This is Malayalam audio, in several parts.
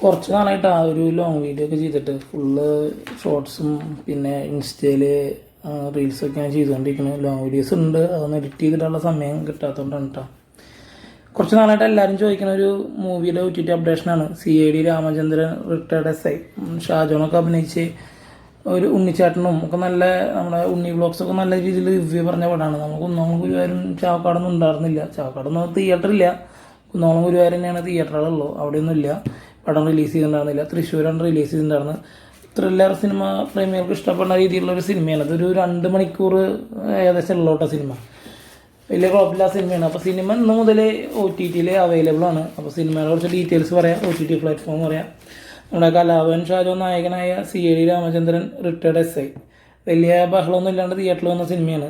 കുറച്ച് നാളായിട്ട് ആ ഒരു ലോങ് വീഡിയോ ഒക്കെ ചെയ്തിട്ട് ഫുള്ള് ഷോർട്സും പിന്നെ ഇൻസ്റ്റയിൽ റീൽസൊക്കെയാണ് ചെയ്തുകൊണ്ടിരിക്കുന്നത്. ലോങ് വീഡിയോസ് ഉണ്ട്, അതൊന്ന് എഡിറ്റ് ചെയ്തിട്ടുള്ള സമയം കിട്ടാത്തതുകൊണ്ടാണ് കേട്ടോ. കുറച്ച് നാളായിട്ട് എല്ലാവരും ചോദിക്കുന്ന ഒരു മൂവിയുടെ OTT അപ്ഡേഷനാണ്. CID Ramachandran retired SI. ഷാജോണൊക്കെ അഭിനയിച്ച് ഒരു ഉണ്ണിച്ചാട്ടനും ഒക്കെ നല്ല നമ്മുടെ ഉണ്ണി വ്ളോഗ്സൊക്കെ നല്ല രീതിയിൽ റിവ്യൂ പറഞ്ഞ പടമാണ്. നമുക്ക് കുന്നോളം ഗുരുവായൂരും ചാവക്കാടൊന്നും ഉണ്ടായിരുന്നില്ല. ചാവക്കാടൊന്നും തിയേറ്ററില്ല, കുന്നോളം ഗുരുവായൂർ തന്നെയാണ് തിയേറ്ററുകളുള്ളൂ, അവിടെയൊന്നും ഇല്ല. പടം റിലീസ് ചെയ്തിട്ടുണ്ടായിരുന്നില്ല. തൃശ്ശൂരാണ് റിലീസ് ചെയ്തിട്ടുണ്ടായിരുന്നത്. ത്രില്ലർ സിനിമ പ്രേമികൾക്ക് ഇഷ്ടപ്പെടുന്ന രീതിയിലുള്ളൊരു സിനിമയാണ്. അതൊരു 2 മണിക്കൂർ ഏകദേശം ഉള്ളോട്ട സിനിമ, വലിയ കുഴപ്പമില്ലാത്ത സിനിമയാണ്. അപ്പോൾ സിനിമ ഇന്ന് മുതൽ OTTയിൽ അവൈലബിൾ ആണ്. അപ്പോൾ സിനിമയുടെ കുറച്ച് ഡീറ്റെയിൽസ് പറയാം, OTT പ്ലാറ്റ്ഫോം പറയാം. നമ്മുടെ കലാഭവൻ ഷാജോൻ നായകനായ CID രാമചന്ദ്രൻ റിട്ടയർഡ് SI. വലിയ ബഹളമൊന്നും ഇല്ലാണ്ട് തിയേറ്ററിൽ വന്ന സിനിമയാണ്.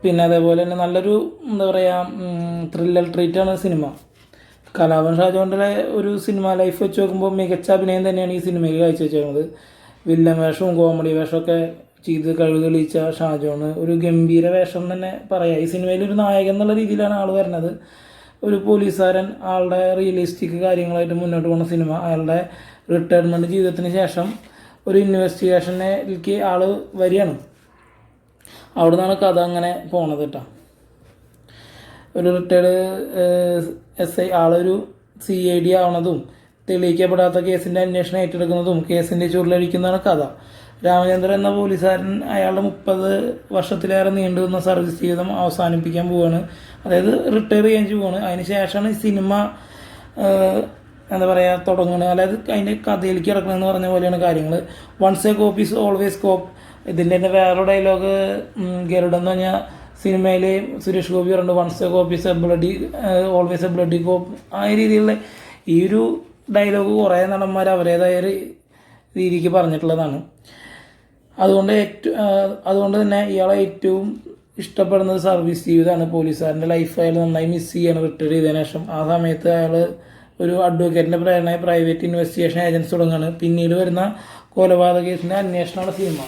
പിന്നെ അതേപോലെ തന്നെ നല്ലൊരു എന്താ പറയുക ത്രില്ലർ ട്രീറ്റാണ് സിനിമ. കലാഭവൻ ഷാജോൻ്റെ ഒരു സിനിമ ലൈഫ് വെച്ച് നോക്കുമ്പോൾ മികച്ച അഭിനയം തന്നെയാണ് ഈ സിനിമയിൽ കാഴ്ചവെച്ചിരുന്നത്. വില്ലൻ വേഷവും കോമഡി വേഷമൊക്കെ ചെയ്ത് കഴിവ് തെളിയിച്ച ഷാജോണ് ഒരു ഗംഭീര വേഷം തന്നെ പറയാം. ഈ സിനിമയിൽ ഒരു നായകൻ എന്നുള്ള രീതിയിലാണ് ആൾ വരുന്നത്. ഒരു പോലീസുകാരൻ ആളുടെ റിയലിസ്റ്റിക് കാര്യങ്ങളായിട്ട് മുന്നോട്ട് പോകുന്ന സിനിമ. അയാളുടെ റിട്ടയർമെൻറ്റ് ജീവിതത്തിന് ശേഷം ഒരു ഇൻവെസ്റ്റിഗേഷനിലേക്ക് ആൾ വരികയാണ്. അവിടെ നിന്നാണ് കഥ അങ്ങനെ പോണത് കേട്ടോ. ഒരു റിട്ടയർഡ് SI ആളൊരു CID ആവണതും തെളിയിക്കപ്പെടാത്ത കേസിൻ്റെ അന്വേഷണം ഏറ്റെടുക്കുന്നതും കേസിൻ്റെ ചുരുളഴിക്കുന്നതാണ് കഥ. രാമചന്ദ്രൻ എന്ന പോലീസുകാരൻ അയാളുടെ 30 വർഷത്തിലേറെ നീണ്ടു നിന്ന സർവീസ് ജീവിതം അവസാനിപ്പിക്കാൻ പോവുകയാണ്. അതായത് റിട്ടയർ ചെയ്യാൻ പോവുകയാണ്. അതിന് ശേഷമാണ് ഈ സിനിമ എന്താ പറയുക തുടങ്ങുന്നത്. അതായത് അതിൻ്റെ കഥയിലേക്ക് കിടക്കണമെന്ന് പറഞ്ഞ പോലെയാണ് കാര്യങ്ങൾ. Once a cop is always cop. ഇതിൻ്റെ തന്നെ വേറെ ഡയലോഗ് ഗരുഡെന്ന് പറഞ്ഞാൽ സിനിമയിൽ സുരേഷ് ഗോപി പറയുന്നത് once a cop is a bloody always a bloody cop. ആ രീതിയിലുള്ള ഈ ഒരു ഡയലോഗ് കുറേ നടന്മാർ അവരുടേതായ ഒരു രീതിക്ക് പറഞ്ഞിട്ടുള്ളതാണ്. അതുകൊണ്ട് തന്നെ ഇയാളെ ഏറ്റവും ഇഷ്ടപ്പെടുന്നത് സർവീസ് ജീവിതമാണ്. പോലീസുകാരൻ്റെ ലൈഫ് അയാൾ നന്നായി മിസ് ചെയ്യാണ് റിട്ടയർ ചെയ്തതിനു ശേഷം. ആ സമയത്ത് അയാൾ ഒരു അഡ്വക്കേറ്റിൻ്റെ പ്രേരണയായ പ്രൈവറ്റ് ഇൻവെസ്റ്റിഗേഷൻ ഏജൻസി തുടങ്ങുകയാണ്. പിന്നീട് വരുന്ന കൊലപാതക കേസിൻ്റെ അന്വേഷണമാണ് സിനിമ.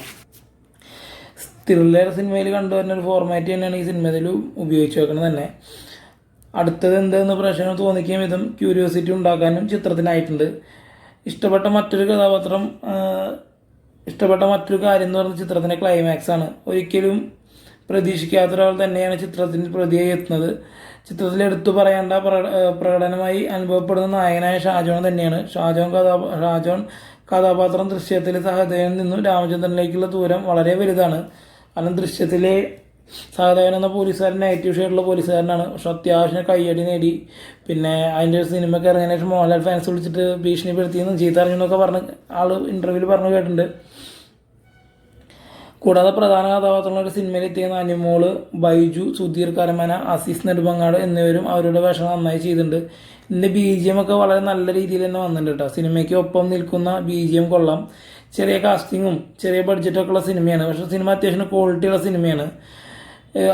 ത്രില്ലർ സിനിമയിൽ കണ്ടുവരുന്ന ഒരു ഫോർമാറ്റ് തന്നെയാണ് ഈ സിനിമയിൽ ഉപയോഗിച്ച് വെക്കുന്നത് തന്നെ. അടുത്തത് എന്തെന്ന് പ്രേക്ഷകർ തോന്നിക്കുന്ന വിധം ക്യൂരിയോസിറ്റി ഉണ്ടാക്കാനും ചിത്രത്തിനായിട്ടുണ്ട്. ഇഷ്ടപ്പെട്ട മറ്റൊരു കാര്യം എന്ന് പറയുന്നത് ചിത്രത്തിൻ്റെ ക്ലൈമാക്സ് ആണ്. ഒരിക്കലും പ്രതീക്ഷിക്കാത്ത ഒരാൾ തന്നെയാണ് ചിത്രത്തിൻ്റെ പ്രതിയായി എത്തുന്നത്. ചിത്രത്തിൽ എടുത്തു പറയേണ്ട പ്രകടനമായി അനുഭവപ്പെടുന്ന നായകനായ ഷാജോൺ തന്നെയാണ്. ഷാജോൺ കഥാപാത്രം ദൃശ്യത്തിലെ സഹദേവനിൽ നിന്നും രാമചന്ദ്രനിലേക്കുള്ള ദൂരം വളരെ വലുതാണ്. കാരണം ദൃശ്യത്തിലെ സഹദേവൻ എന്ന പോലീസുകാരൻ നെഗറ്റീവ് ഷെയ്ഡുള്ള പോലീസുകാരനാണ്. പക്ഷെ അത്യാവശ്യം കയ്യടി നേടി. പിന്നെ അതിൻ്റെ സിനിമയ്ക്ക് ഇറങ്ങിയതിനു ശേഷം മോഹൻലാൽ ഫാൻസ് വിളിച്ചിട്ട് ഭീഷണിപ്പെടുത്തിയെന്നും ചീത്ത അറിഞ്ഞെന്നൊക്കെ പറഞ്ഞ് ആൾ ഇൻ്റർവ്യൂവിൽ പറഞ്ഞു കേട്ടിട്ടുണ്ട്. കൂടാതെ പ്രധാന കഥാപാത്രങ്ങളുടെ സിനിമയിൽ എത്തിയ അനുമോള്, ബൈജു, സുധീർ കരമന, അസീസ് നെടുമങ്ങാട് എന്നിവരും അവരുടെ വേഷം നന്നായി ചെയ്തിട്ടുണ്ട്. ഇതിൻ്റെ BGM ഒക്കെ വളരെ നല്ല രീതിയിൽ തന്നെ വന്നിട്ടുണ്ട് കേട്ടോ. സിനിമയ്ക്ക് ഒപ്പം നിൽക്കുന്ന BGM കൊള്ളാം. ചെറിയ കാസ്റ്റിങ്ങും ചെറിയ ബഡ്ജറ്റൊക്കെ ഉള്ള സിനിമയാണ്. പക്ഷേ സിനിമ അത്യാവശ്യം ക്വാളിറ്റിയുള്ള സിനിമയാണ്.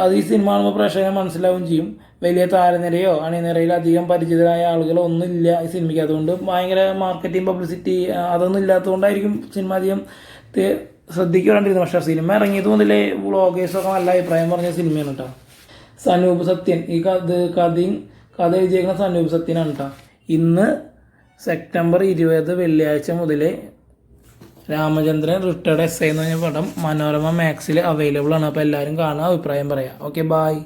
അത് ഈ സിനിമ കാണുമ്പോൾ പ്രേക്ഷകരെ മനസ്സിലാവുകയും ചെയ്യും. വലിയ താരനിരയോ അണിനിരയിൽ അധികം പരിചിതരായ ആളുകളോ ഒന്നുമില്ല ഈ സിനിമയ്ക്ക്. അതുകൊണ്ട് ഭയങ്കര മാർക്കറ്റിംഗ് പബ്ലിസിറ്റി അതൊന്നും ഇല്ലാത്തതുകൊണ്ടായിരിക്കും സിനിമ അധികം ശ്രദ്ധിക്കാണ്ടിരുന്നത്. പക്ഷേ സിനിമ ഇറങ്ങിയത് മുതലേ വ്ളോഗേഴ്സൊക്കെ നല്ല അഭിപ്രായം പറഞ്ഞ സിനിമയാണ് കേട്ടോ. സനൂപ് സത്യൻ ഈ കഥ എഴുതിയേക്കുന്ന സനൂപ് സത്യനാണ് കേട്ടോ. ഇന്ന് സെപ്റ്റംബർ 20 വെള്ളിയാഴ്ച മുതൽ രാമചന്ദ്രൻ റിട്ടയർഡ് SI എന്ന് പറഞ്ഞ പടം മനോരമ മാക്സിൽ അവൈലബിൾ ആണ്. അപ്പോൾ എല്ലാവരും കാണുക, അഭിപ്രായം പറയാം. Okay, bye.